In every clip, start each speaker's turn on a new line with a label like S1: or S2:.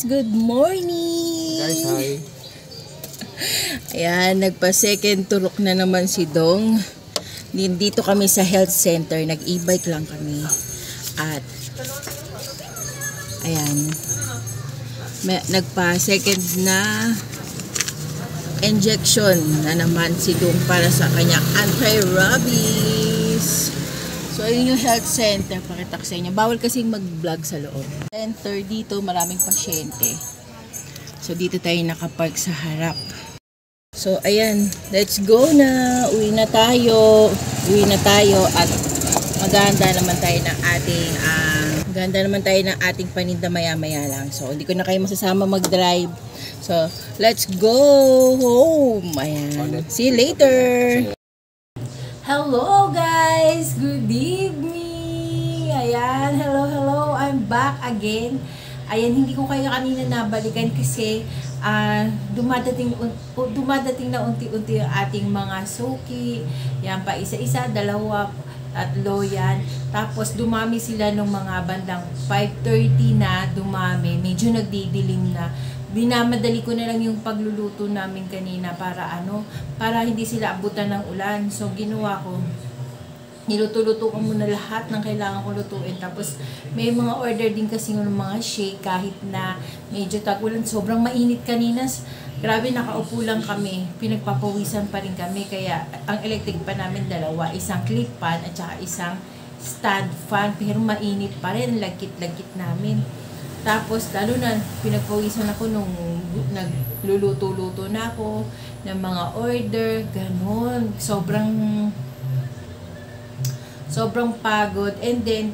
S1: guys! Good morning!
S2: Guys, hi!
S1: Ayan, nagpa-second turok na naman si Dong. Dito kami sa health center. Nag-e-bike lang kami. At, ayan, nagpa-second na injection na naman si Dong para sa kanyang anti-rabies. So, ayun yung health center. Pakita ko sa inyo. Bawal kasing mag-vlog sa loob. Center dito, maraming pasyente. So, dito tayo nakapark sa harap. So, ayan. Let's go na. Uwi na tayo. At maganda naman tayo ng ating paninda maya-maya lang. So, hindi ko na kayo masasama mag-drive. So, let's go home. Ayan. See you later. Hello guys! Good evening! Ayan, hello! I'm back again. Ayan, hindi ko kayo kanina nabalikan kasi dumadating na unti-unti ang ating mga suki. Yan pa, isa-isa, dalawa, tatlo yan. Tapos dumami sila nung mga bandang 5:30 na dumami. Medyo nagdidilim na. Binamadali ko na lang yung pagluluto namin kanina para hindi sila abutan ng ulan. So, ginawa ko, niluto-luto ko muna lahat ng kailangan ko lutuin. Tapos, may mga order din kasi ng mga shake kahit na medyo tag-ulan. Sobrang mainit kanina. Grabe, nakaupo lang kami. Pinagpapawisan pa rin kami. Kaya, ang electric pa namin dalawa. Isang clip fan at saka isang stand fan. Pero mainit pa rin. Lagkit-lagkit namin. Tapos, lalo na, pinagpawisan ako nung nagluluto-luto na ako ng mga order, ganon. Sobrang pagod. And then,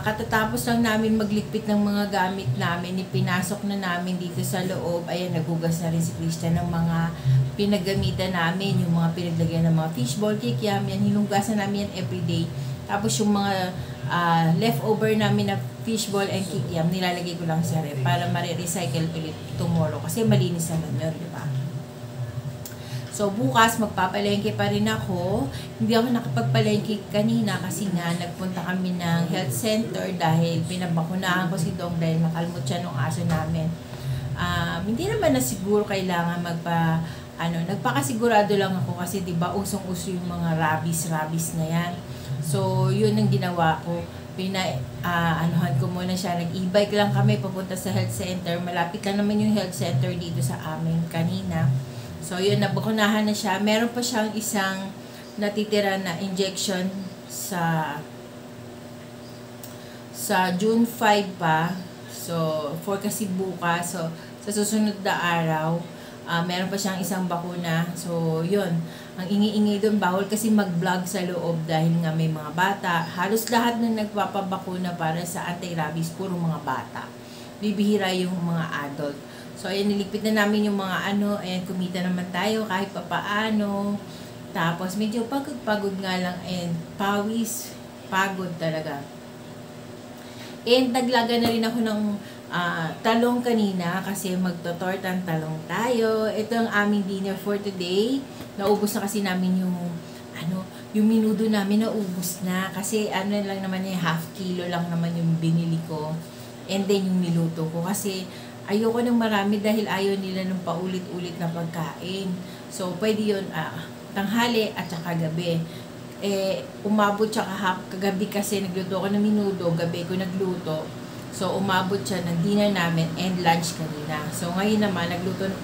S1: katatapos lang namin magligpit ng mga gamit namin, ipinasok na namin dito sa loob. Ayan, naghugas na rin si Christian ng mga pinagamitan namin, yung mga pinaglagyan ng mga fishball, kikiam, yan, hinugasan namin yan everyday. Tapos yung mga leftover namin na fishball and kikiam, nilalagay ko lang sa ref para ma-recycle ulit tomorrow. Kasi malinis naman yun, di ba? So, bukas magpapalengke pa rin ako. Hindi ako nakapagpalengke kanina kasi nga nagpunta kami ng health center dahil pinabakunahan ko si Dong dahil nakalmot siya ng aso namin. Hindi naman na siguro kailangan nagpakasigurado lang ako kasi diba usong-uso yung mga rabies na yan. So, yun ang ginawa ko. Anuhan ko muna siya. Nag-e-bike lang kami papunta sa health center. Malapit lang naman yung health center dito sa amin kanina. So, yun, nabakunahan na siya. Meron pa siyang isang natitira na injection sa June 5 pa. So, for kasi bukas. So, sa susunod na araw, meron pa siyang isang bakuna. So, yun. Ang ingi-ingi doon, bawal kasi mag-vlog sa loob dahil nga may mga bata. Halos lahat na nagpapabakuna para sa anti-rabies, puro mga bata. Bibihira yung mga adult. So, ayan, niligpit na namin yung mga ayan, kumita naman tayo kahit papaano. Tapos, medyo pagod nga lang, and pawis, pagod talaga. And, naglaga na rin ako ng talong kanina kasi magtotortang talong tayo. Ito ang aming dinner for today. Naubos na kasi namin yung minudo namin, naubos na. Kasi lang naman yung half kilo lang naman yung binili ko. And then yung niluto ko. Kasi ayoko ng marami dahil ayaw nila ng paulit-ulit na pagkain. So, pwede yun tanghali at saka gabi. Umabot siya kagabi kasi nagluto ko ng minudo, gabi ko nagluto. So, umabot siya ng dinner namin and lunch kanina. So, ngayon naman,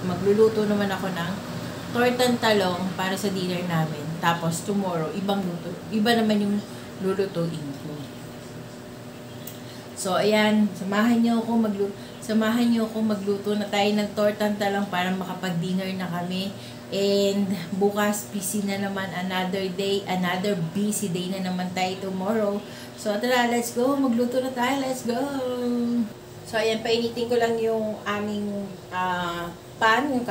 S1: magluluto naman ako ng tortang talong para sa dinner namin. Tapos, tomorrow, ibang luto. Iba naman yung lulutuin ko. So, ayan, samahan niyo ako magluto na tayo ng tortang talong para makapag-dinner na kami. And bukas, busy na naman, another day, another busy day na naman tayo tomorrow. So, tara, let's go. Magluto na tayo. Let's go. So, ayan, painitin ko lang yung aming pan, yung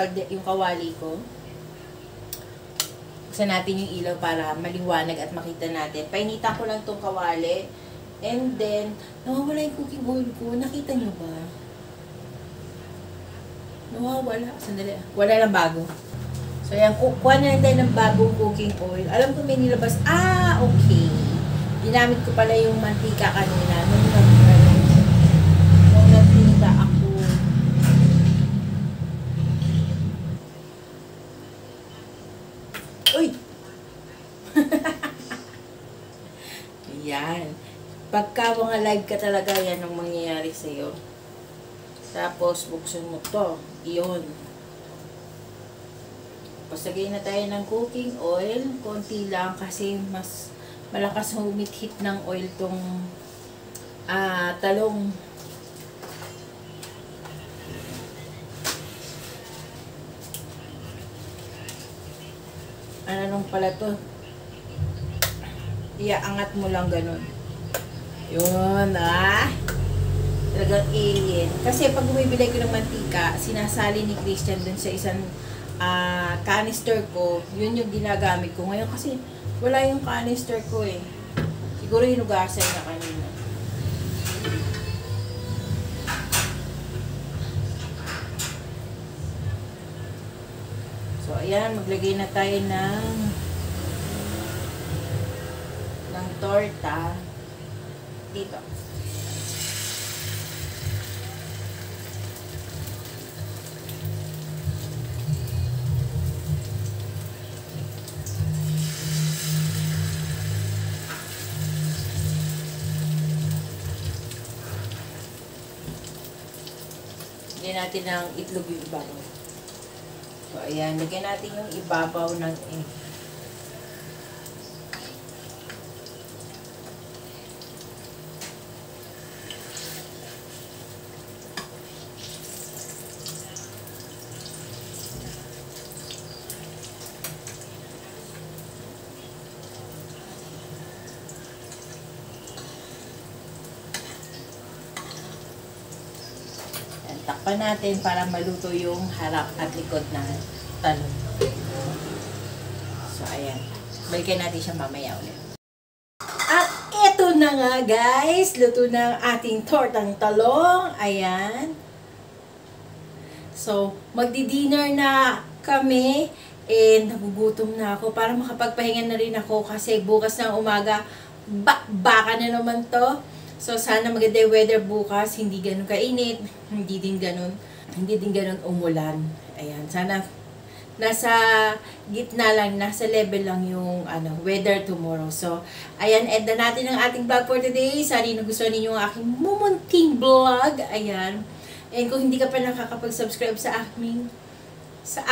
S1: kawali ko. Buksan natin yung ilaw para maliwanag at makita natin. Painitan ko lang itong kawali. And then, nawawala yung cooking oil ko. Nakita nyo ba? Nawawala. Sandali. Wala lang bago. So, ayan, kuha na lang tayo ng bagong cooking oil. Alam ko may nilabas. Okay. Ginamit ko pala yung mantika kanina. Nung nagtinda ako Uy! Yan. Pagka mga live ka talaga, yan ang mangyayari sa'yo. Tapos, buksan mo to. Iyon. Pasagay na tayo ng cooking oil. Konti lang kasi mas malakas humit-hit ng oil tong talong. Ano nung pala to? Iaangat mo lang ganun. Yun, talagang alien. Kasi pag bumibili ko ng mantika, sinasali ni Christian dun sa isang canister ko. Yun yung ginagamit ko. Ngayon kasi wala yung canister ko eh. Siguro hinugasan na kanina. So, ayan. Maglagay na tayo ng torta dito. Lagyan natin ng itlog yung ibabaw. So, ayan. Lagyan natin yung ibabaw ng egg. Takpan natin para maluto yung harap at likod ng talong. So, ayan. Balikan natin siya mamaya ulit. At eto na nga guys. Luto na ang ating tortang talong. Ayan. So, magdi-dinner na kami. And nagugutom na ako para makapagpahinga na rin ako kasi bukas ng umaga, baka na naman to. So, sana maganda yung weather bukas, hindi ganun kainit, hindi din ganun umulan. Ayan, sana nasa gitna lang, nasa level lang yung weather tomorrow. So, ayan, end na natin ang ating vlog for today. Sana nagustuhan ninyo ang aking mumunting vlog. Ayan. And kung hindi ka pa nakakapag-subscribe sa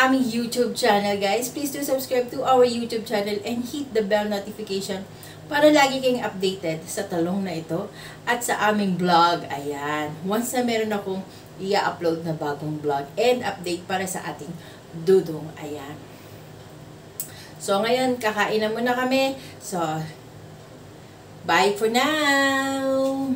S1: aming YouTube channel, guys, please do subscribe to our YouTube channel and hit the bell notification para lagi kayong updated sa talong na ito at sa aming vlog. Ayan. Once na meron akong i-upload na bagong vlog and update para sa ating dudong. Ayan. So, ngayon, kakain na muna kami. So, bye for now!